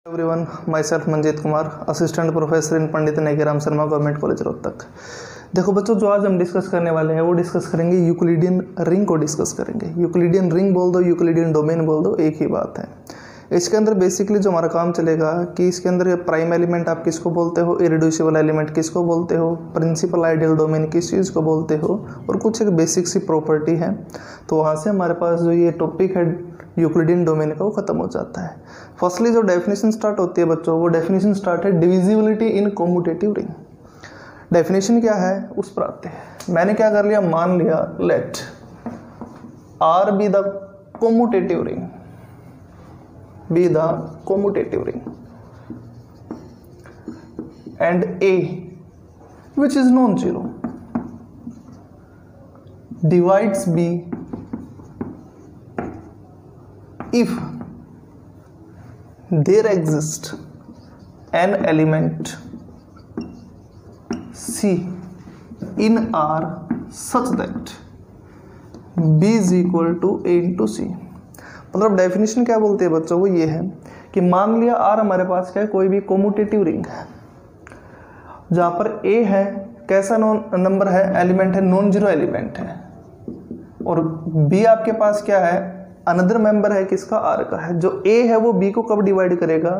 Everyone, myself Manjeet Kumar, assistant professor in Pandit Negiram Sharma government college Rohtak. देखो बच्चों, जो आज हम डिस्कस करने वाले हैं वो डिस्कस करेंगे यूक्लिडियन रिंग को डिस्कस करेंगे। यूक्लिडियन रिंग बोल दो, यूक्लिडियन डोमेन बोल दो, एक ही बात है। इसके अंदर बेसिकली जो हमारा काम चलेगा कि इसके अंदर प्राइम एलिमेंट आप किसको बोलते हो, इरिड्यूसिबल एलिमेंट किसको बोलते हो, प्रिंसिपल आइडियल डोमेन किस चीज़ को बोलते हो, और कुछ एक बेसिक सी प्रॉपर्टी है। तो वहाँ से हमारे पास जो ये टॉपिक है यूक्लिडियन डोमेन का वो खत्म हो जाता है। फर्स्टली जो डेफिनेशन स्टार्ट होती है बच्चों, वो डेफिनेशन स्टार्ट है divisibility in commutative ring. Definition क्या है उस पर आते हैं। मैंने क्या कर लिया, मान लिया let R be the commutative ring, be the commutative ring and a which is non zero divides b if there exists an element C in R such that B is equal to A into C। मतलब definition क्या बोलते हैं बच्चों, वो ये है कि मान लिया R हमारे पास क्या है, कोई भी कॉम्यूटेटिव रिंग है जहाँ पर A है कैसा नंबर है, एलिमेंट है, नॉन जीरो एलिमेंट है, और B आपके पास क्या है, अनदर मेंबर है किसका, आर का है। जो ए है वो बी को कब डिवाइड करेगा,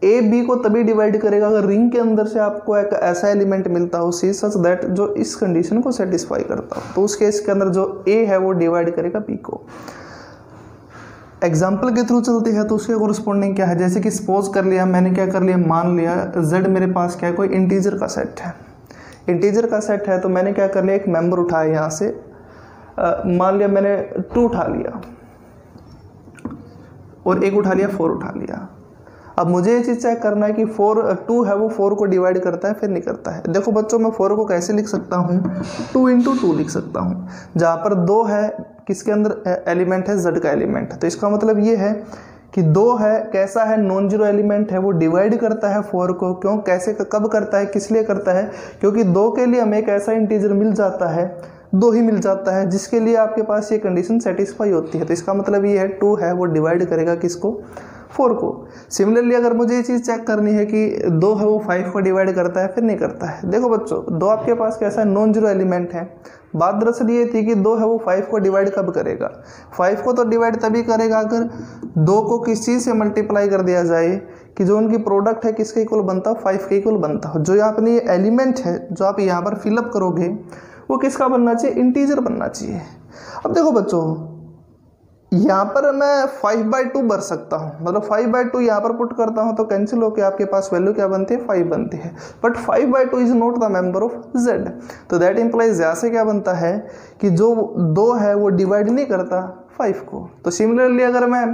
ए बी को तभी डिवाइड करेगा अगर रिंग के अंदर से आपको एक ऐसा एलिमेंट मिलता हो सी सच दैट जो इस कंडीशन को सेटिस्फाई करता हो, तो उस केस के अंदर जो ए है वो डिवाइड करेगा बी को। एग्जाम्पल के थ्रू चलते हैं तो उसके कोरिस्पोंडिंग क्या है, जैसे कि सपोज कर लिया, मैंने क्या कर लिया, मान लिया जेड मेरे पास क्या है, कोई इंटीजर का सेट है। इंटीजर का सेट है तो मैंने क्या कर लिया, एक मेंबर उठाया यहाँ से, मान लिया मैंने 2 उठा लिया और एक उठा लिया, 4 उठा लिया। अब मुझे ये चीज़ चेक करना है कि 2 है वो 4 को डिवाइड करता है फिर नहीं करता है। देखो बच्चों, मैं 4 को कैसे लिख सकता हूँ, 2 into 2 लिख सकता हूँ, जहाँ पर 2 है किसके अंदर एलिमेंट है, जेड का एलिमेंट है। तो इसका मतलब ये है कि 2 है कैसा है, नॉन जीरो एलिमेंट है, वो डिवाइड करता है 4 को। क्यों, कैसे, कब करता है, किस लिए करता है, क्योंकि 2 के लिए हमें एक ऐसा इंटीजर मिल जाता है, 2 ही मिल जाता है जिसके लिए आपके पास ये कंडीशन सेटिस्फाई होती है। तो इसका मतलब ये है 2 है वो डिवाइड करेगा किसको, 4 को। सिमिलरली अगर मुझे ये चीज़ चेक करनी है कि 2 है वो 5 को डिवाइड करता है फिर नहीं करता है। देखो बच्चों, 2 आपके पास कैसा है, नॉन जीरो एलिमेंट है। बात दरअसल ये थी कि 2 है वो 5 को डिवाइड कब करेगा, 5 को तो डिवाइड तभी करेगा अगर 2 को किस चीज़ से मल्टीप्लाई कर दिया जाए कि जो उनकी प्रोडक्ट है किसके इक्वल बनता हो, 5 के इक्वल बनता हो। जो यहाँ पर ये एलिमेंट है जो आप यहाँ पर फिलअप करोगे वो किसका बनना चाहिए, इंटीजर बनना चाहिए। अब देखो बच्चों, यहाँ पर मैं 5/2 भर सकता हूँ, मतलब 5/2 यहाँ पर पुट करता हूँ तो कैंसिल होकर आपके पास वैल्यू क्या बनती है, 5 बनती है। But 5/2 is not the member of Z, तो दैट इंप्लाइज यहाँ से क्या बनता है कि जो 2 है वो डिवाइड नहीं करता 5 को। तो सिमिलरली अगर मैं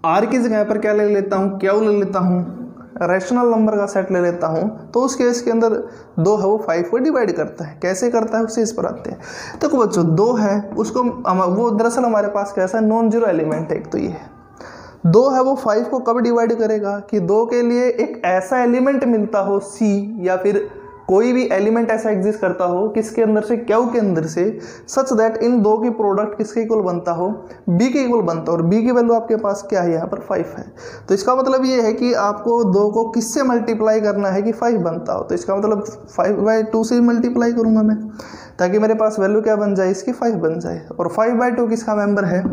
आर की जगह पर क्या ले लेता हूँ, क्या ले लेता हूँ, रैशनल नंबर का सेट ले लेता हूं, तो उस केस के अंदर 2 है वो 5 को डिवाइड करता है। कैसे करता है उसे इस पर आते हैं। देखो बच्चों, 2 है उसको वो दरअसल हमारे पास कैसा नॉन जीरो एलिमेंट है। एक तो ये है 2 है वो 5 को कब डिवाइड करेगा कि 2 के लिए एक ऐसा एलिमेंट मिलता हो सी, या फिर कोई भी एलिमेंट ऐसा एग्जिस्ट करता हो किसके अंदर से, क्यू के अंदर से, सच दैट इन 2 की प्रोडक्ट किसके इक्वल बनता हो, बी के इक्वल बनता हो, और बी की वैल्यू आपके पास क्या है, यहाँ पर 5 है। तो इसका मतलब ये है कि आपको 2 को किससे मल्टीप्लाई करना है कि 5 बनता हो। तो इसका मतलब 5/2 से मल्टीप्लाई करूँगा मैं, ताकि मेरे पास वैल्यू क्या बन जाए, इसकी 5 बन जाए। और 5/2 किसका मेंबर है,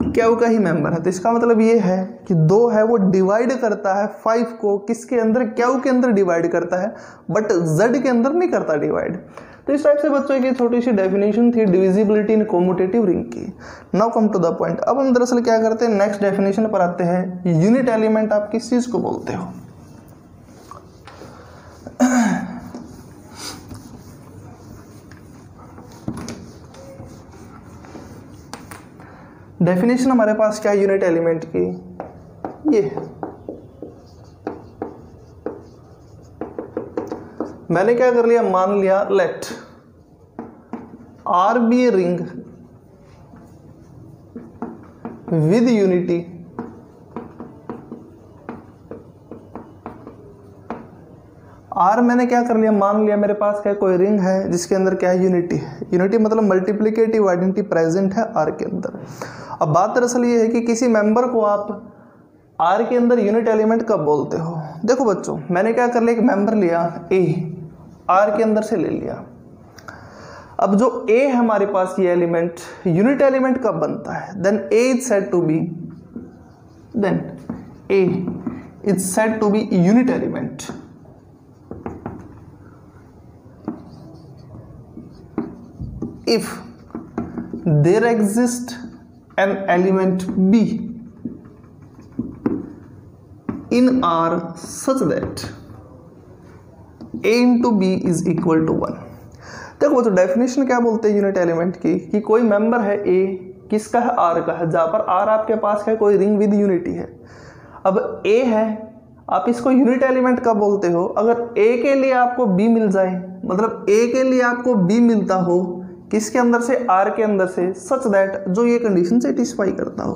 क्यू का ही मेंबर है। तो इसका मतलब ये है कि 2 है वो डिवाइड करता है 5 को किसके अंदर, क्यू के अंदर डिवाइड करता है, बट जेड के अंदर नहीं करता डिवाइड। तो इस टाइप से बच्चों की छोटी सी डेफिनेशन थी डिविजिबिलिटी इन कॉम्यूटेटिव रिंग की। Now come to the point. अब हम दरअसल क्या करते हैं, नेक्स्ट डेफिनेशन पर आते हैं। यूनिट एलिमेंट आप किस चीज को बोलते हो। डेफिनेशन हमारे पास क्या है यूनिट एलिमेंट की, ये है। मैंने क्या कर लिया, मान लिया let R be a ring with unity R. मैंने क्या कर लिया, मान लिया मेरे पास क्या कोई रिंग है जिसके अंदर क्या है, यूनिटी है। यूनिटी मतलब मल्टीप्लिकेटिव आइडेंटिटी प्रेजेंट है आर के अंदर। अब बात दरअसल ये है कि किसी मेंबर को आप आर के अंदर यूनिट एलिमेंट कब बोलते हो? देखो बच्चों, मैंने क्या कर लिया, एक मेंबर लिया ए, आर के अंदर से ले लिया। अब जो ए है हमारे पास ये एलिमेंट, यूनिट एलिमेंट कब बनता है? Then a is said to be, then a is said to be unit element if there exists an element B in R such that A into B is equal to 1। देखो वो तो definition क्या बोलते हैं unit element की, कि कोई member है A, किसका है? R का है, जहाँ पर R आपके पास है कोई रिंग विद यूनिटी है। अब A है, आप इसको यूनिट एलिमेंट कब बोलते हो? अगर A के लिए आपको B मिल जाए, मतलब A के लिए आपको B मिलता हो, किसके अंदर से? R के अंदर से, सच दैट जो ये कंडीशन सेटिस्फाई करता हो।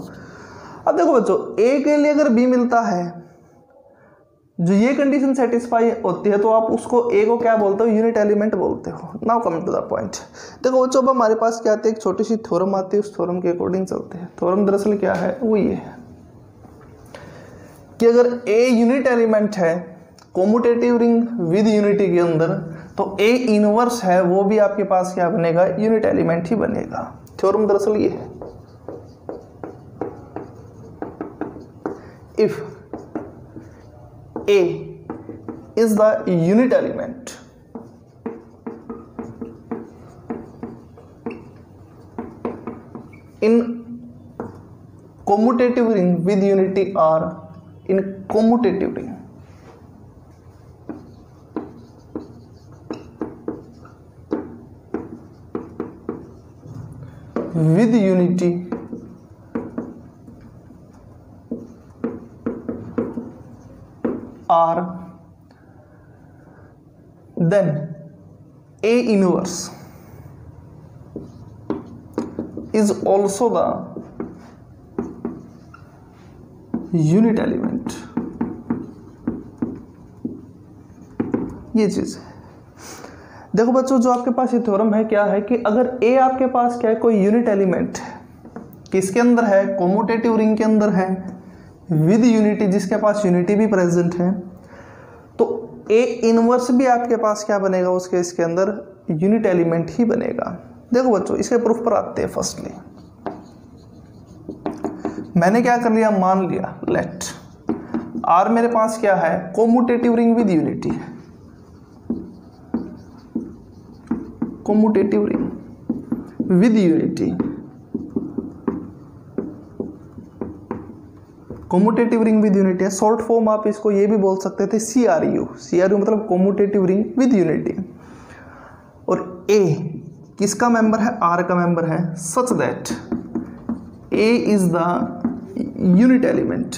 अब देखो बच्चों, A के लिए अगर B मिलता है, जो ये कंडीशन सेटिस्फाई होती है, तो आप उसको A को क्या बोलते हो? यूनिट एलिमेंट बोलते हो। Now come to the point. देखो बच्चों, अब हमारे पास क्या आती है, एक छोटी सी थ्योरम आती है, उस थ्योरम के अकॉर्डिंग चलते हैं। थ्योरम दरअसल क्या है, वो ये है कि अगर A यूनिट एलिमेंट है कोमुटेटिव रिंग विद यूनिटी के अंदर, तो A इनवर्स है वो भी आपके पास क्या बनेगा? यूनिट एलिमेंट ही बनेगा। थ्योरम दरअसल ये है, if A is the unit element in commutative ring with unity or in commutative ring with unity R, then A inverse is also the unit element। ये चीज है। देखो बच्चों, जो आपके पास ये थ्योरम है क्या है कि अगर A आपके पास क्या है, कोई यूनिट एलिमेंट है, किसके अंदर है? कोमुटेटिव रिंग के अंदर है विद यूनिटी, जिसके पास यूनिटी भी प्रेजेंट है, तो A इनवर्स भी आपके पास क्या बनेगा? उसके इसके अंदर यूनिट एलिमेंट ही बनेगा। देखो बच्चों, इसके प्रूफ पर आते हैं। फर्स्टली मैंने क्या कर लिया, मान लिया लेट R मेरे पास क्या है? कोमुटेटिव रिंग विद यूनिटी है, commutative ring with unity. Commutative ring with unity है, शॉर्ट फॉर्म आप इसको ये भी बोल सकते थे CRU। CRU मतलब कोमुटेटिव रिंग विद यूनिटी। और A किसका मेंबर है? R का मेंबर है, सच that A is the unit element.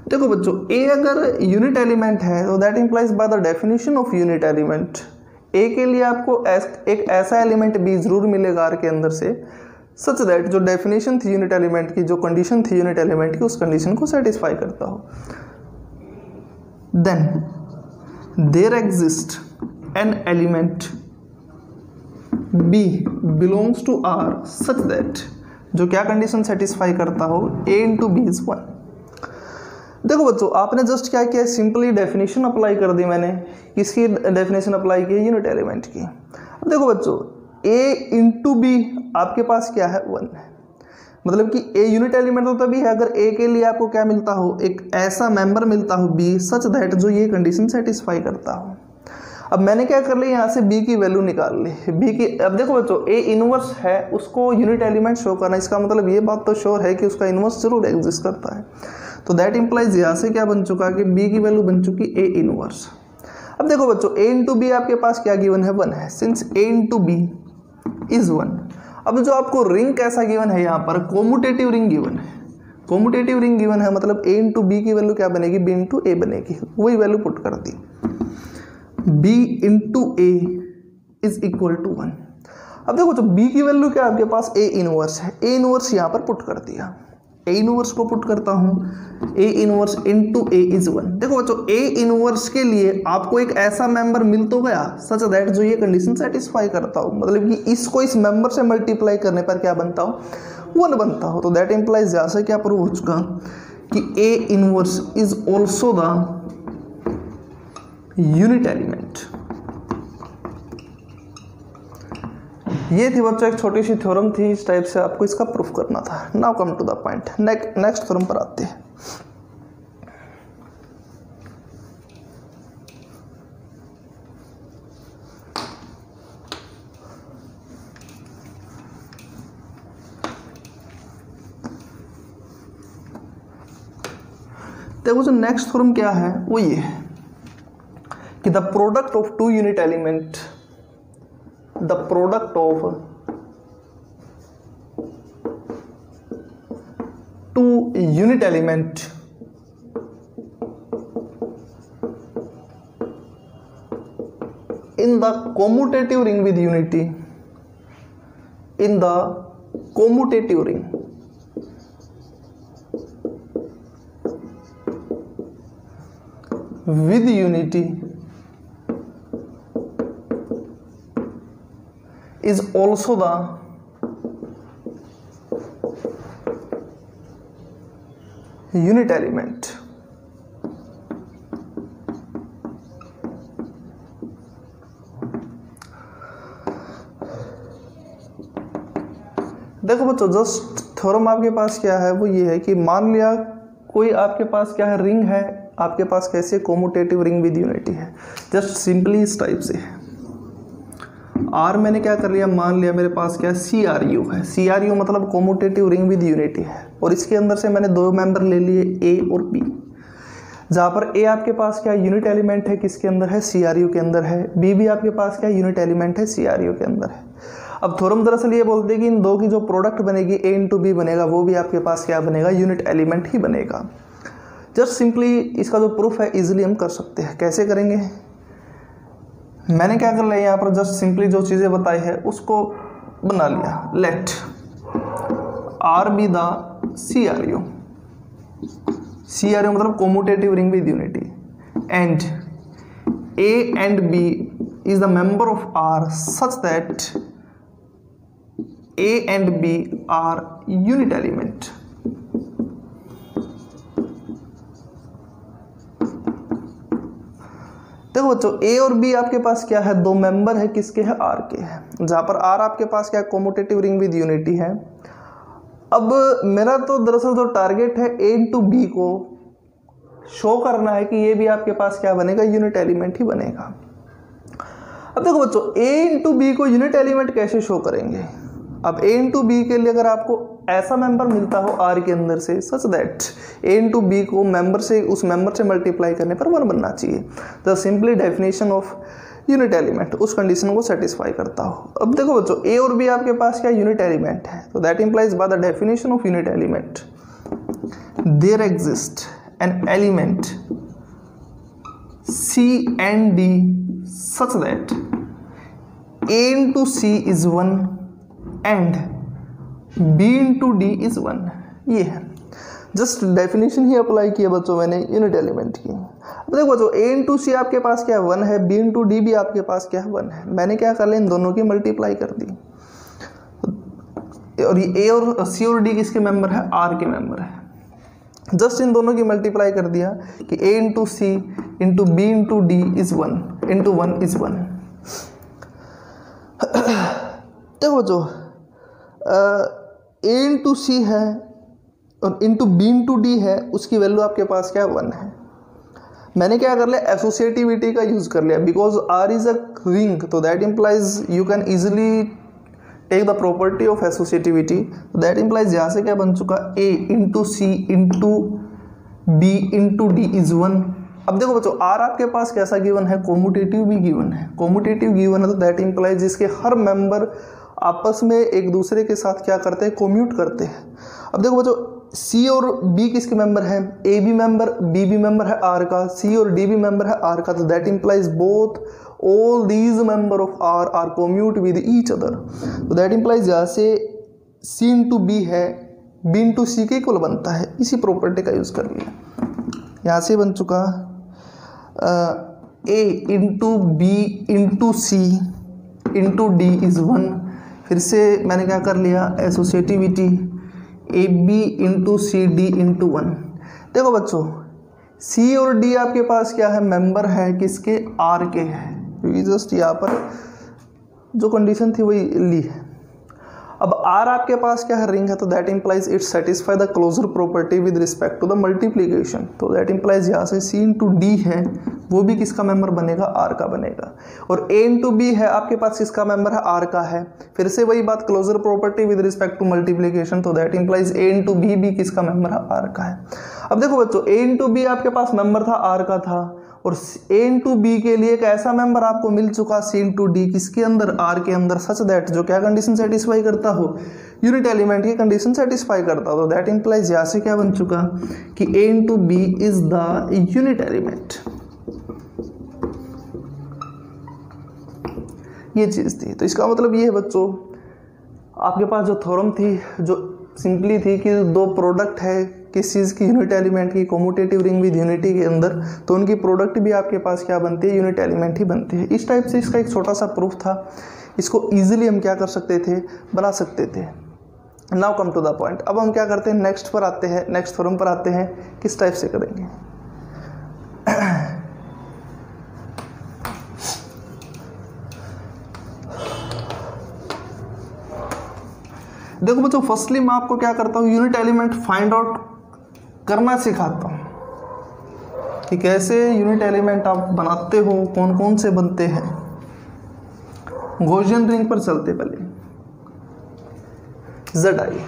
देखो बच्चों, A अगर यूनिट एलिमेंट है तो that implies by the definition of unit element A के लिए आपको एक ऐसा एलिमेंट B जरूर मिलेगा R के अंदर से, सच दैट जो डेफिनेशन थी यूनिट एलिमेंट की, जो कंडीशन थी यूनिट एलिमेंट की, उस कंडीशन को सेटिस्फाई करता हो। Then there exist an element B belongs to R such that, जो क्या कंडीशन सेटिस्फाई करता हो? A into B is 1। देखो बच्चों, आपने जस्ट क्या किया, सिंपली डेफिनेशन अप्लाई कर दी मैंने। किसकी डेफिनेशन अप्लाई की? यूनिट एलिमेंट की। अब देखो बच्चों, A इंटू बी आपके पास क्या है? 1 है, मतलब कि A यूनिट एलिमेंट तो तभी है अगर A के लिए आपको क्या मिलता हो? एक ऐसा मेंबर मिलता हो B सच दैट जो ये कंडीशन सेटिस्फाई करता हो। अब मैंने क्या कर लिया, यहाँ से B की वैल्यू निकाल ली, B की। अब देखो बच्चों, A इनवर्स है, उसको यूनिट एलिमेंट शो करना, इसका मतलब ये बात तो श्योर है कि उसका इनवर्स जरूर एग्जिस्ट करता है। तो दैट इंप्लाइज यहाँ से क्या बन चुका कि B की वैल्यू बन चुकी A इनवर्स। अब देखो बच्चों, A इंटू बी आपके पास क्या गिवन है? 1 है, since A into B is 1। अब जो आपको रिंग कैसा गिवन है, यहाँ पर कोमुटेटिव रिंग गिवन है। कोमुटेटिव रिंग गिवन है मतलब A इंटू बी की वैल्यू क्या बनेगी? B इंटू ए बनेगी। वही वैल्यू पुट कर दी, B into a is equal to 1। अब देखो तो B की वैल्यू क्या आपके पास? A इनवर्स है, A इनवर्स यहाँ पर पुट कर दिया। A इनवर्स को पुट करता हूँ, A inverse into a is 1। देखो बच्चों, A इनवर्स के लिए आपको एक ऐसा मेंबर मिल तो गया सच दैट जो ये कंडीशन सेटिस्फाई करता हो, मतलब कि इसको इस मेंबर से मल्टीप्लाई करने पर क्या बनता हो? 1 बनता हो, तो दैट इम्प्लाइज यहाँ से क्या प्रूव हो चुका कि A inverse is also the unit element. ये थी बच्चों एक छोटी सी थ्योरम थी, इस टाइप से आपको इसका प्रूफ करना था। Now come to the point, next theorem पर आते हैं। देखो जो नेक्स्ट थ्योरम क्या है वो ये है कि the product of two unit element, the product of two unit element in the commutative ring with unity, in the commutative ring with unity is also the unit element। देखो बच्चों just theorem आपके पास क्या है वो ये है कि मान लिया कोई आपके पास क्या है, रिंग है आपके पास, कैसे कोमोटेटिव रिंग विद यूनिटी है। जस्ट सिंपली इस टाइप से है। आर मैंने क्या कर लिया, मान लिया मेरे पास क्या सी आर यू है। सी आर यू मतलब कोमोटेटिव रिंग विद यूनिटी है, और इसके अंदर से मैंने 2 मेंबर ले लिए ए और बी, जहाँ पर ए आपके पास क्या यूनिट एलिमेंट है, किसके अंदर है, सी आर यू के अंदर है। बी भी आपके पास क्या यूनिट एलिमेंट है, सी आर यू के अंदर है। अब थ्योरम दरअसल ये बोलते हैं कि इन दो की जो प्रोडक्ट बनेगी ए इंटू बी बनेगा, वो भी आपके पास क्या बनेगा, यूनिट एलिमेंट ही बनेगा। जस्ट सिंपली इसका जो प्रूफ है इजीली हम कर सकते हैं। कैसे करेंगे, मैंने क्या कर लिया यहाँ पर, जस्ट सिंपली जो चीज़ें बताई है उसको बना लिया। Let R be the C R U, C R U मतलब commutative ring with unity, and A and B is the member of R such that A and B are unit element। देखो बच्चों A और B आपके पास क्या है, 2 member है, किसके है, R के है, जहां पर R आपके पास क्या कोमोटेटिव रिंग विद यूनिटी है। अब मेरा तो दरअसल जो टारगेट है A इंटू बी को शो करना है कि ये भी आपके पास क्या बनेगा, यूनिट एलिमेंट ही बनेगा। अब देखो बच्चों A इंटू बी को यूनिट एलिमेंट कैसे शो करेंगे। अब A इंटू बी के लिए अगर आपको ऐसा मेंबर मिलता हो R के अंदर से such that A into b को मेंबर से, उस मेंबर से मल्टीप्लाई करने पर 1 बनना चाहिए, the simply definition of unit element उस कंडीशन को सेटिस्फाई करता हो। अब देखो बच्चों A और B आपके पास क्या यूनिट एलिमेंट है, तो that implies by the definition of unit element there exist an element C and D such that A into C is 1 and B into D is 1। ये है जस्ट डेफिनेशन ही apply किया बच्चों मैंने unit element की। अब देखो बच्चों A into सी आपके पास क्या है, 1 है, B इंटू डी भी आपके पास क्या है, 1 है। मैंने क्या कर लिया, इन दोनों की मल्टीप्लाई कर दी, और ये A और C और D किसके मेंबर है, R के मेंबर है। जस्ट इन दोनों की मल्टीप्लाई कर दिया कि A into C into B into D is 1 into 1 is 1। देखो जो A इंटू सी है और इंटू बी इंटू डी है, उसकी वैल्यू आपके पास क्या 1 है। मैंने क्या कर लिया, एसोसिएटिविटी का यूज कर लिया, because R is a ring, तो that implies you can easily take the property of associativity. That implies यहाँ से क्या बन चुका, A into C into B into D is 1। अब देखो बच्चों आर आपके पास कैसा गिवन है, कोमोटेटिव भी गिवन है, कोमोटेटिव गिवन है, तो दैट इंप्लाइज इसके हर मेंबर आपस में एक दूसरे के साथ क्या करते हैं, कोम्यूट करते हैं। अब देखो बच्चों सी और बी किसके मेंबर हैं, ए भी मेंबर, बी भी मेंबर है आर का, सी और डी भी मेंबर है आर का, तो that implies both all these member of R are commute with each other. तो दैट इंप्लाइज यहाँ से सी इंटू बी है, बी इंटू सी के इक्वल बनता है, इसी प्रॉपर्टी का यूज कर लिया। यहाँ से बन चुका A into B into C into D is 1। फिर से मैंने क्या कर लिया, associativity A B into C D into 1। देखो बच्चों, सी और डी आपके पास क्या है, मेंबर है किसके, आर के है, क्योंकि जस्ट यहाँ पर जो कंडीशन थी वही ली है। अब आर आपके पास क्या है, रिंग है, तो that implies it satisfy the closure property with respect to the multiplication, तो दैट इंप्लाइज यहाँ से सी इंटू डी है वो भी किसका मेंबर बनेगा, आर का बनेगा। और ए इंटू बी है आपके पास किसका मेंबर है, आर का है, फिर से वही बात, closure property with respect to multiplication, तो that implies A into B भी किसका मेंबर है, आर का है। अब देखो बच्चों, ए इंटू बी आपके पास मेंबर था, आर का था, और ए इंटू बी के लिए एक ऐसा मेंबर आपको मिल चुका सी इंटू डी किसके अंदर, आर के अंदर, सच दैट जो क्या कंडीशन सेटिस्फाई करता हो, यूनिट एलिमेंट की कंडीशन सेटिस्फाई करता हो, तो दैट इंप्लाइज यहाँ से क्या बन चुका कि A into B is the unit element. ये चीज थी, तो इसका मतलब ये है बच्चों, आपके पास जो थ्योरम थी जो सिंपली थी कि दो प्रोडक्ट है किस चीज़ की, यूनिट एलिमेंट की, कम्यूटेटिव रिंग विद यूनिटी के अंदर, तो उनकी प्रोडक्ट भी आपके पास क्या बनती है, यूनिट एलिमेंट ही बनती है। इस टाइप से इसका एक छोटा सा प्रूफ था, इसको ईजिली हम क्या कर सकते थे, बना सकते थे। Now come to the point, अब हम क्या करते हैं, नेक्स्ट पर आते हैं, नेक्स्ट थ्योरम पर आते हैं, किस टाइप से करेंगे। देखो बच्चों, फर्स्टली मैं आपको क्या करता हूँ, यूनिट एलिमेंट फाइंड आउट करना सिखाता हूँ कि कैसे यूनिट एलिमेंट आप बनाते हो, कौन कौन से बनते हैं। गॉसियन रिंग पर चलते पहले, जेड आई।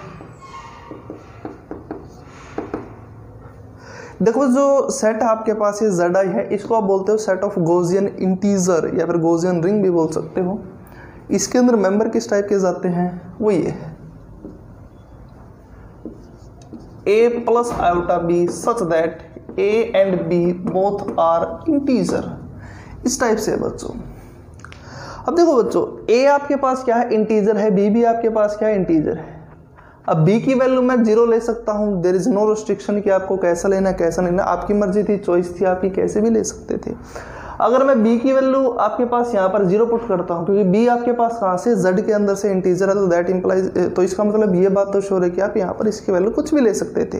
देखो जो सेट आपके पास ये जेड आई है, इसको आप बोलते हो सेट ऑफ गॉसियन इंटीजर या फिर गॉसियन रिंग भी बोल सकते हो। इसके अंदर मेंबर किस टाइप के जाते हैं, वो ये है a plus iota b such that a and b both are integer, इस टाइप से बच्चों। अब देखो बच्चों, a आपके पास क्या है, इंटीजर है, b भी आपके पास क्या है, इंटीजर है। अब b की वैल्यू मैं 0 ले सकता हूँ, देयर इज नो रिस्ट्रिक्शन कि आपको कैसा लेना कैसा नहीं लेना, आपकी मर्जी थी, चॉइस थी आपकी, कैसे भी ले सकते थे। अगर मैं b की वैल्यू आपके पास यहाँ पर 0 पुट करता हूँ, क्योंकि b आपके पास कहाँ से, z के अंदर से इंटीजर है, तो दैट इंप्लाइज, तो इसका मतलब ये बात तो श्योर है कि आप यहाँ पर इसकी वैल्यू कुछ भी ले सकते थे।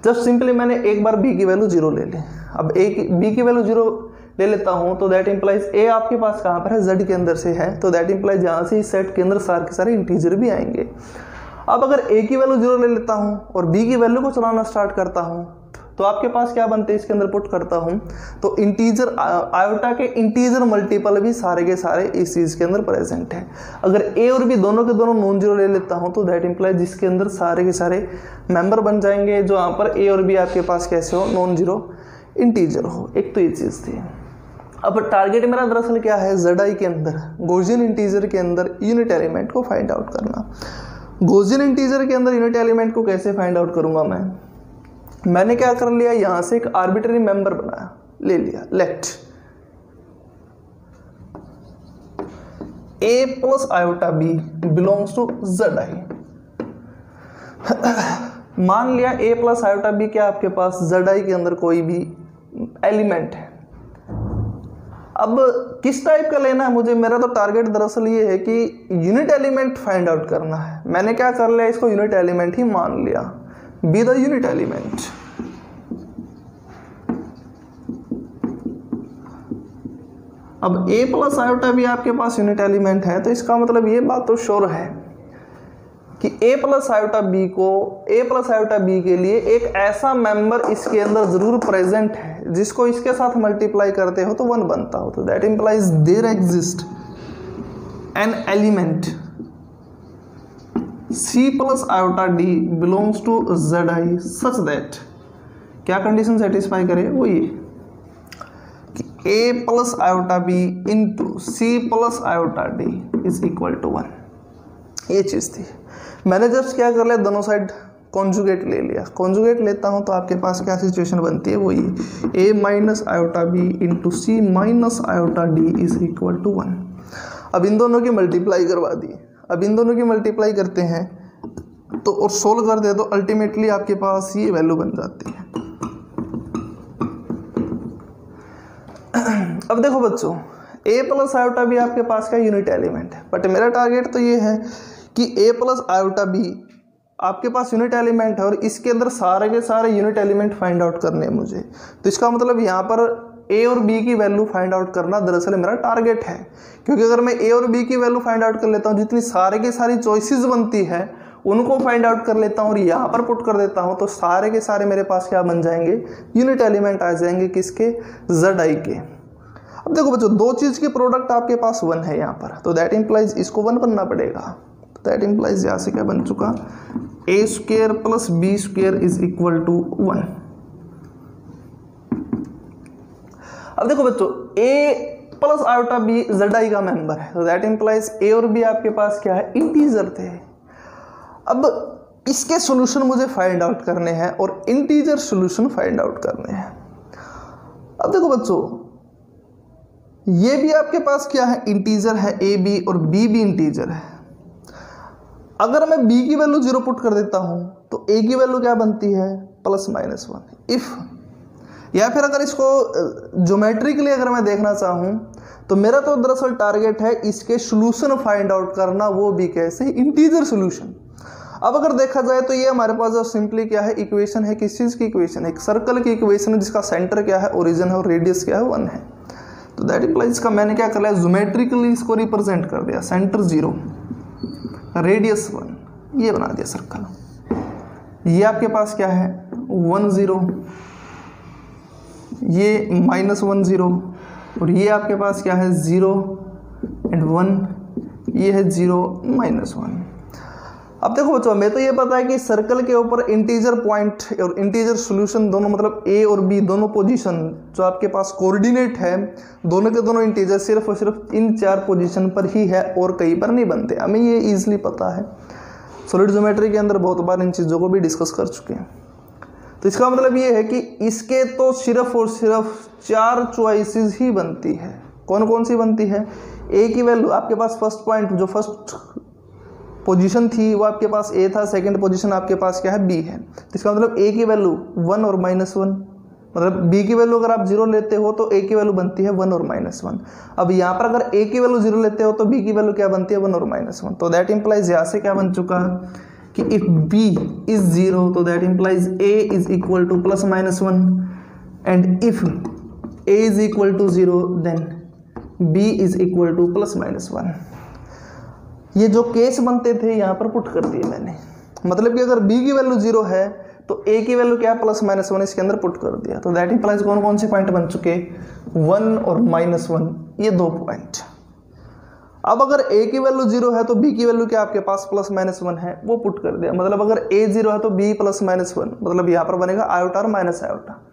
जस्ट सिंपली मैंने एक बार b की वैल्यू 0 ले ली, अब b की वैल्यू 0 ले लेता हूँ, तो दैट इंप्लाइज a आपके पास कहाँ पर है, z के अंदर से है, तो दैट इंप्लाइज यहाँ से इस सेट के अंदर सारे के सारे इंटीजर भी आएंगे। अब अगर a की वैल्यू 0 ले लेता हूँ और b की वैल्यू को चलाना स्टार्ट करता हूँ, तो आपके पास क्या बनते हैं, इसके अंदर पुट करता हूं तो इंटीजर, आयोटा के इंटीजर मल्टीपल भी सारे के सारे इस चीज के अंदर प्रेजेंट है। अगर ए और बी दोनों के दोनों नॉन जीरो ले लेता हूं, तो दैट इंप्लाइज जिसके अंदर सारे के सारे मेंबर बन जाएंगे, जो यहाँ पर ए और बी आपके पास कैसे हो, नॉन जीरो इंटीजर हो। एक तो ये चीज थी। अब टारगेट मेरा दरअसल क्या है, जेड के अंदर गॉसियन इंटीजर के अंदर यूनिट एलिमेंट को फाइंड आउट करना। गॉसियन इंटीजर के अंदर यूनिट एलिमेंट को कैसे फाइंड आउट करूंगा मैंने क्या कर लिया, यहां से एक आर्बिट्ररी मेंबर बनाया, ले लिया, let a plus iota b belongs to Z I. मान लिया a प्लस आयोटा b क्या आपके पास जेड आई के अंदर कोई भी एलिमेंट है। अब किस टाइप का लेना है मुझे, मेरा तो टारगेट दरअसल ये है कि यूनिट एलिमेंट फाइंड आउट करना है। मैंने क्या कर लिया, इसको यूनिट एलिमेंट ही मान लिया, बी द यूनिट एलिमेंट। अब a प्लस आयोटा भी आपके पास यूनिट एलिमेंट है, तो इसका मतलब ये बात तो श्योर है कि a प्लस आयोटा b को, a प्लस आयोटा b के लिए एक ऐसा मेंबर इसके अंदर जरूर प्रेजेंट है जिसको इसके साथ मल्टीप्लाई करते हो तो 1 बनता हो। तो that implies there exist an element c plus iota d belongs to Z I such that, क्या कंडीशन सेटिस्फाई करे, वो ये कि a plus iota b into c plus iota d is equal to 1। ये चीज़ थी। मैंने जस्ट क्या कर लिया, दोनों साइड कॉन्जुगेट ले लिया। कॉन्जुगेट लेता हूं तो आपके पास क्या सिचुएशन बनती है, वो ये a minus iota b into c minus iota d is equal to 1। अब इन दोनों की मल्टीप्लाई करवा दी। अब इन दोनों की मल्टीप्लाई करते हैं तो और सोल्व करते हैं तो अल्टीमेटली आपके पास ये वैल्यू बन जाती है। अब देखो बच्चों, a प्लस आयोटा भी आपके पास का यूनिट एलिमेंट है, बट मेरा टारगेट तो ये है कि a प्लस आयोटा b आपके पास यूनिट एलिमेंट है और इसके अंदर सारे के सारे यूनिट एलिमेंट फाइंड आउट करने हैं मुझे, तो इसका मतलब यहाँ पर ए और बी की वैल्यू फाइंड आउट करना दरअसल मेरा टारगेट है। क्योंकि अगर मैं ए और बी की वैल्यू फाइंड आउट कर लेता हूँ, जितनी सारे की सारी चॉइसेस बनती है उनको फाइंड आउट कर लेता हूँ और यहाँ पर पुट कर देता हूँ, तो सारे के सारे मेरे पास क्या बन जाएंगे, यूनिट एलिमेंट आ जाएंगे किसके, Zi के। अब देखो बच्चों, दो चीज़ की प्रोडक्ट आपके पास 1 है यहाँ पर, तो दैट इम्प्लाइज इसको 1 बनना पड़ेगा। तो दैट इम्प्लाइज यहाँ से क्या बन चुका, a² + b² is equal to 1। अब देखो बच्चों, a + आयोटा b Zi का मेंबर है, तो दैट इम्प्लाइज a और b आपके पास क्या है, इंटीजर थे। अब इसके सॉल्यूशन मुझे फाइंड आउट करने हैं और इंटीजर सॉल्यूशन फाइंड आउट करने हैं। अब देखो बच्चों, ये भी आपके पास क्या है, इंटीजर है a b, और b भी इंटीजर है। अगर मैं b की वैल्यू 0 पुट कर देता हूं तो a की वैल्यू क्या बनती है, +-1। इफ, या फिर अगर इसको ज्योमेट्रिकली अगर मैं देखना चाहूं तो मेरा तो दरअसल टारगेट है इसके सॉल्यूशन फाइंड आउट करना, वो भी कैसे, इंटीजर सॉल्यूशन। अब अगर देखा जाए तो ये हमारे पास जो सिंपली क्या है, इक्वेशन है, किस चीज़ की इक्वेशन है, एक सर्कल की इक्वेशन है जिसका सेंटर क्या है, ओरिजिन है, और रेडियस क्या है, 1 है। तो दैट इम्प्लाइज का मैंने क्या कर लिया, ज्योमेट्रिकली इसको रिप्रेजेंट कर दिया, सेंटर 0, रेडियस 1, ये बना दिया सर्कल। ये आपके पास क्या है, 1 0, ये -1 0, और ये आपके पास क्या है, 0 और 1, ये है 0 -1। अब देखो बच्चों, हमें तो ये पता है कि सर्कल के ऊपर इंटीजर पॉइंट और इंटीजर सॉल्यूशन दोनों, मतलब a और b दोनों पोजीशन जो आपके पास कोऑर्डिनेट है, दोनों के दोनों इंटीजर सिर्फ और सिर्फ इन 4 पोजीशन पर ही है और कहीं पर नहीं बनते, हमें ये इजीली पता है। सॉलिड ज्योमेट्री के अंदर बहुत बार इन चीज़ों को भी डिस्कस कर चुके हैं। तो इसका मतलब ये है कि इसके तो सिर्फ और सिर्फ 4 चॉइसेस ही बनती है। कौन कौन सी बनती है, a की वैल्यू आपके पास फर्स्ट पॉइंट जो फर्स्ट पोजीशन थी वो आपके पास a था, सेकंड पोजीशन आपके पास क्या है, b है। तो इसका मतलब a की वैल्यू 1 और -1, मतलब b की वैल्यू अगर आप 0 लेते हो तो a की वैल्यू बनती है 1 और -1। अब यहाँ पर अगर a की वैल्यू 0 लेते हो तो b की वैल्यू क्या बनती है, 1 और -1। तो दैट इम्प्लाइज यहाँ से क्या बन चुका कि इफ b इज 0 तो that implies a is equal to +-1, and if a is equal to 0 then b is equal to +-1। ये जो केस बनते थे यहाँ पर पुट कर दिए मैंने, मतलब कि अगर b की वैल्यू 0 है तो a की वैल्यू क्या है, +-1 इसके अंदर पुट कर दिया। तो दैट इम्प्लाइज कौन कौन से पॉइंट बन चुके, 1 और -1, ये 2 पॉइंट। अब अगर a की वैल्यू 0 है तो b की वैल्यू क्या आपके पास +-1 है, वो पुट कर दिया। मतलब अगर a 0 है तो b +-1, मतलब यहाँ पर बनेगा आयोटा और माइनस आयोटा।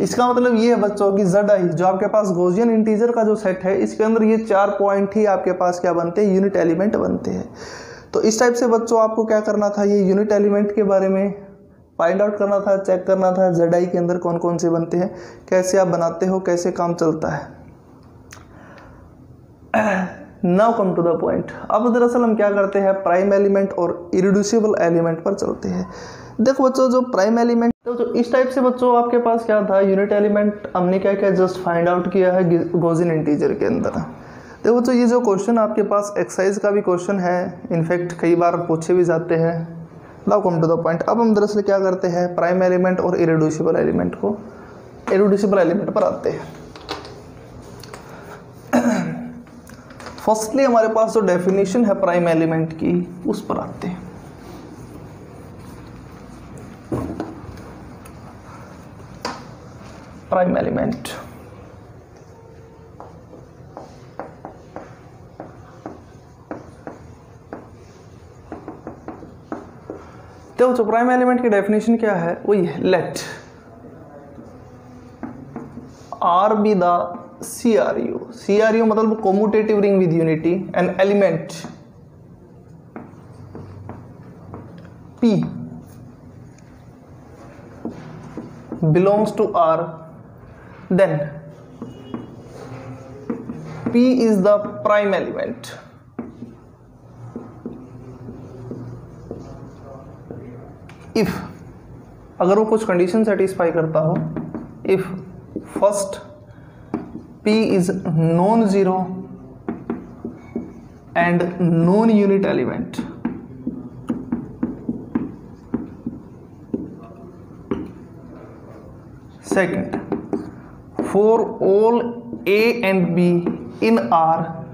इसका मतलब ये है बच्चों कि Zi जो आपके पास गॉसियन इंटीजर का जो सेट है, इसके अंदर ये 4 पॉइंट ही आपके पास क्या बनते हैं, यूनिट एलिमेंट बनते हैं। तो इस टाइप से बच्चों आपको क्या करना था, ये यूनिट एलिमेंट के बारे में फाइंड आउट करना था, चेक करना था Zi के अंदर कौन कौन से बनते हैं, कैसे आप बनाते हो, कैसे काम चलता है। Now come to the point. अब दरअसल हम क्या करते हैं, प्राइम एलिमेंट और इरिड्यूसिबल एलिमेंट पर चलते हैं। देखो बच्चों, जो प्राइम एलिमेंट तो इस टाइप से बच्चों आपके पास क्या था, यूनिट एलिमेंट हमने क्या किया, जस्ट फाइंड आउट किया है गॉसियन इंटीजर के अंदर। देखो बच्चों, ये जो क्वेश्चन आपके पास एक्सरसाइज का भी क्वेश्चन है, इनफैक्ट कई बार पूछे भी जाते हैं। Now come to the point. अब हम दरअसल क्या करते हैं, प्राइम एलिमेंट और इरिड्यूसिबल एलिमेंट को, इरिड्यूसिबल एलिमेंट पर आते हैं। फर्स्टली हमारे पास जो डेफिनेशन है प्राइम एलिमेंट की, उस पर आते हैं। प्राइम एलिमेंट, तो प्राइम एलिमेंट की डेफिनेशन क्या है, वही है, let R be the CRU मतलब commutative ring with unity, an element P belongs to R, then P is the prime element. If अगर वो कुछ कंडीशन सेटिस्फाई करता हो, if first P is non zero and non-unit element. Second, for all A and B in R,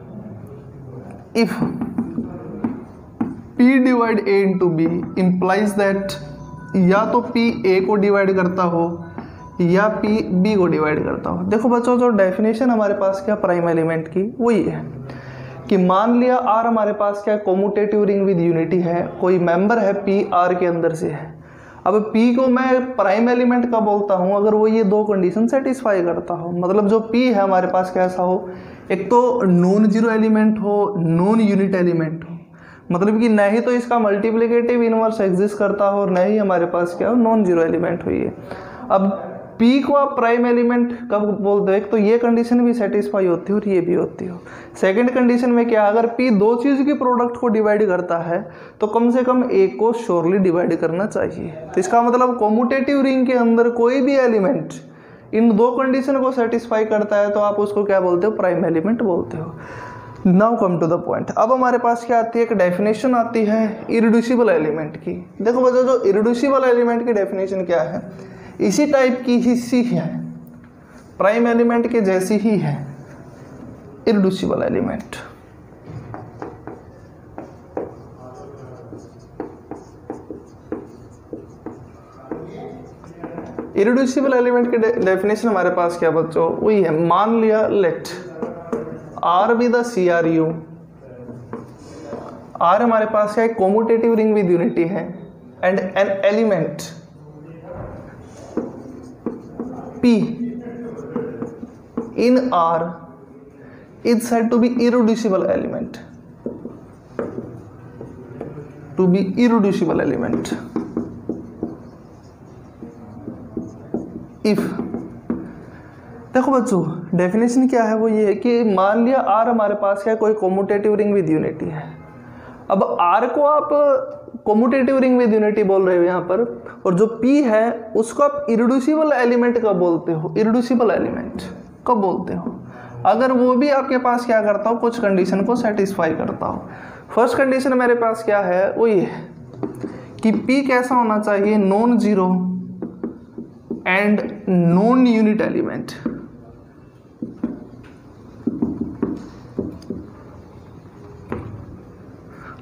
if P divide A into B implies that या तो P A को divide करता हो या P B को divide करता हो। देखो बच्चों, जो डेफिनेशन हमारे पास क्या प्राइम एलिमेंट की वो ये है कि मान लिया R हमारे पास क्या कोमूटेटिव रिंग विद यूनिटी है, कोई मेंबर है P R के अंदर से है। अब P को मैं प्राइम एलिमेंट का बोलता हूँ अगर वो ये दो कंडीशन सेटिस्फाई करता हो, मतलब जो P है हमारे पास कैसा हो, एक तो नॉन जीरो एलिमेंट हो, नॉन यूनिट एलिमेंट हो, मतलब कि न ही तो इसका मल्टीप्लिकेटिव इनवर्स एग्जिस्ट करता हो और न ही हमारे पास क्या हो नॉन जीरो एलिमेंट हो ये। अब P को आप प्राइम एलिमेंट कब बोलते हो, एक तो ये कंडीशन भी सेटिस्फाई होती हो और ये भी होती हो। सेकंड कंडीशन में क्या, अगर P दो चीज़ की प्रोडक्ट को डिवाइड करता है तो कम से कम एक को श्योरली डिवाइड करना चाहिए। तो इसका मतलब कोमूटेटिव रिंग के अंदर कोई भी एलिमेंट इन दो कंडीशन को सेटिस्फाई करता है तो आप उसको क्या बोलते हो, प्राइम एलिमेंट बोलते हो। Now come to the point. अब हमारे पास क्या आती है, एक डेफिनेशन आती है इररिड्यूसिबल एलिमेंट की। देखो बच्चों, जो इररिड्यूसिबल एलिमेंट की डेफिनेशन क्या है, इसी टाइप की हिस्सी है, प्राइम एलिमेंट के जैसी ही है इररिड्यूसिबल एलिमेंट। इररिड्यूसिबल एलिमेंट की डेफिनेशन हमारे पास क्या बच्चों, वही है, मान लिया let R be the CRU। R हमारे पास क्या है, कोमूटेटिव रिंग विद यूनिटी है and an element P in R is said to be irreducible element. To be irreducible element. If देखो बच्चों, डेफिनेशन क्या है वो ये है कि मान लिया R हमारे पास क्या है, कोई कोमूटेटिव रिंग विद यूनिटी है। अब R को आप कोमूटेटिव रिंग विद यूनिटी बोल रहे हो यहाँ पर, और जो P है उसको आप इररिड्यूसिबल एलिमेंट कब बोलते हो, इररिड्यूसिबल एलिमेंट कब बोलते हो, अगर वो भी आपके पास क्या करता हो, कुछ कंडीशन को सेटिस्फाई करता हो। फर्स्ट कंडीशन मेरे पास क्या है वो ये है कि P कैसा होना चाहिए, non zero and non unit element.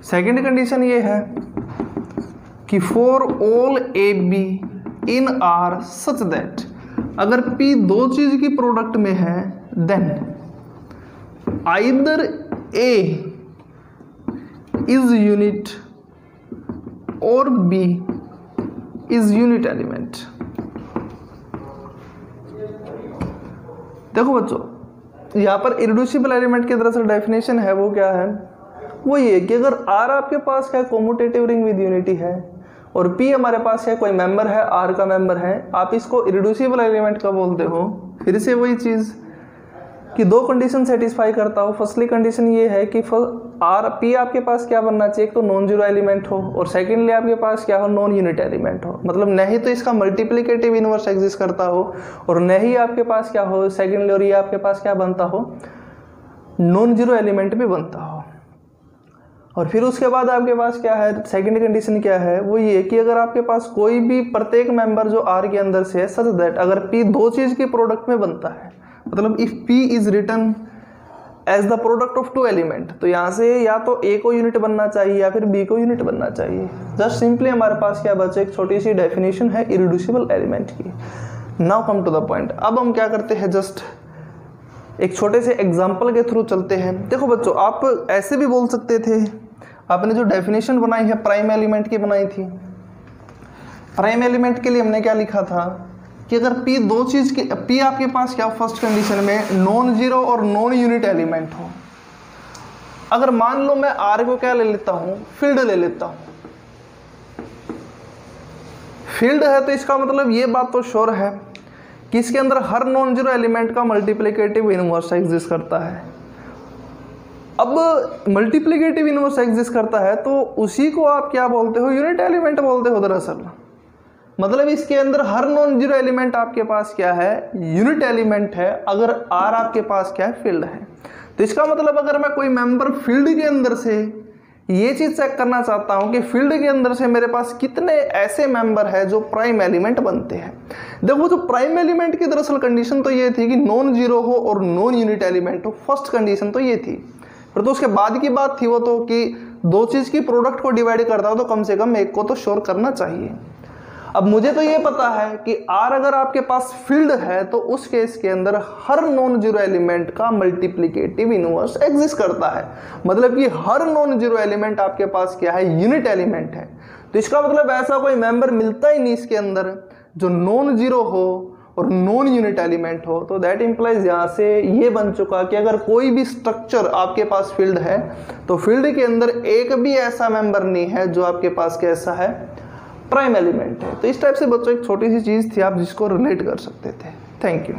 Second condition ये है कि for all a b in R such that, अगर P दो चीज की प्रोडक्ट में है then either A is unit और B इज यूनिट एलिमेंट। देखो बच्चों, यहाँ पर इररिड्यूसिबल एलिमेंट की दरअसल डेफिनेशन है वो क्या है, वो ये कि अगर R आपके पास क्या कोमूटेटिव रिंग विद यूनिटी है और P हमारे पास है कोई मेंबर है, R का मेंबर है, आप इसको इररिड्यूसिबल एलिमेंट का बोलते हो। फिर से वही चीज़ कि दो कंडीशन सेटिस्फाई करता हो। फर्स्टली कंडीशन ये है कि P आपके पास क्या बनना चाहिए, एक तो नॉन जीरो एलिमेंट हो और सेकेंडली आपके पास क्या हो, नॉन यूनिट एलिमेंट हो, मतलब न ही तो इसका मल्टीप्लिकेटिव इनवर्स एग्जिस्ट करता हो और न ही आपके पास क्या हो सेकेंडली, और ये आपके पास क्या बनता हो, नॉन जीरो एलिमेंट भी बनता हो। और फिर उसके बाद आपके पास क्या है, सेकंड कंडीशन क्या है वो ये कि अगर आपके पास कोई भी प्रत्येक मेंबर जो R के अंदर से है सच दैट अगर P दो चीज की प्रोडक्ट में बनता है, मतलब if P is written as the product of two element, तो यहाँ से या तो A को यूनिट बनना चाहिए या फिर B को यूनिट बनना चाहिए। जस्ट सिंपली हमारे पास क्या बचे, एक छोटी सी डेफिनेशन है इररिड्यूसिबल एलिमेंट की। Now come to the point. अब हम क्या करते हैं, जस्ट एक छोटे से एग्जाम्पल के थ्रू चलते हैं। देखो बच्चों, आप ऐसे भी बोल सकते थे, आपने जो डेफिनेशन बनाई है प्राइम एलिमेंट की बनाई थी, प्राइम एलिमेंट के लिए हमने क्या लिखा था कि अगर P दो चीज की, P आपके पास क्या फर्स्ट कंडीशन में नॉन जीरो और नॉन यूनिट एलिमेंट हो। अगर मान लो मैं R को क्या ले लेता हूं, फील्ड ले लेता हूं, फील्ड है तो इसका मतलब ये बात तो श्योर है कि इसके अंदर हर नॉन जीरो एलिमेंट का मल्टीप्लिकेटिव इनवर्स एग्जिस्ट करता है। अब मल्टीप्लिकेटिव इनवर्स एग्जिस्ट करता है तो उसी को आप क्या बोलते हो, यूनिट एलिमेंट बोलते हो दरअसल। मतलब इसके अंदर हर नॉन जीरो एलिमेंट आपके पास क्या है, यूनिट एलिमेंट है, अगर R आपके पास क्या है, फील्ड है। तो इसका मतलब अगर मैं कोई मेंबर फील्ड के अंदर से ये चीज चेक करना चाहता हूं कि फील्ड के अंदर से मेरे पास कितने ऐसे मेंबर है जो प्राइम एलिमेंट बनते हैं। देखो जो प्राइम एलिमेंट की दरअसल कंडीशन तो ये थी कि नॉन जीरो हो और नॉन यूनिट एलिमेंट हो, फर्स्ट कंडीशन तो ये थी। फिर तो उसके बाद की बात थी वो तो कि दो चीज की प्रोडक्ट को डिवाइड करता हो तो कम से कम एक को तो श्योर करना चाहिए। अब मुझे तो ये पता है कि R अगर आपके पास फील्ड है तो उस केस के अंदर हर नॉन जीरो एलिमेंट का मल्टीप्लिकेटिव इनवर्स एग्जिस्ट करता है, मतलब कि हर नॉन जीरो एलिमेंट आपके पास क्या है, यूनिट एलिमेंट है। तो इसका मतलब ऐसा कोई मेंबर मिलता ही नहीं इसके अंदर जो नॉन जीरो हो और नॉन यूनिट एलिमेंट हो। तो दैट इंप्लाइज यहाँ से ये बन चुका कि अगर कोई भी स्ट्रक्चर आपके पास फील्ड है तो फील्ड के अंदर एक भी ऐसा मेंबर नहीं है जो आपके पास कैसा है, प्राइम एलिमेंट है। तो इस टाइप से बच्चों एक छोटी सी चीज़ थी आप जिसको रिलेट कर सकते थे। Thank you.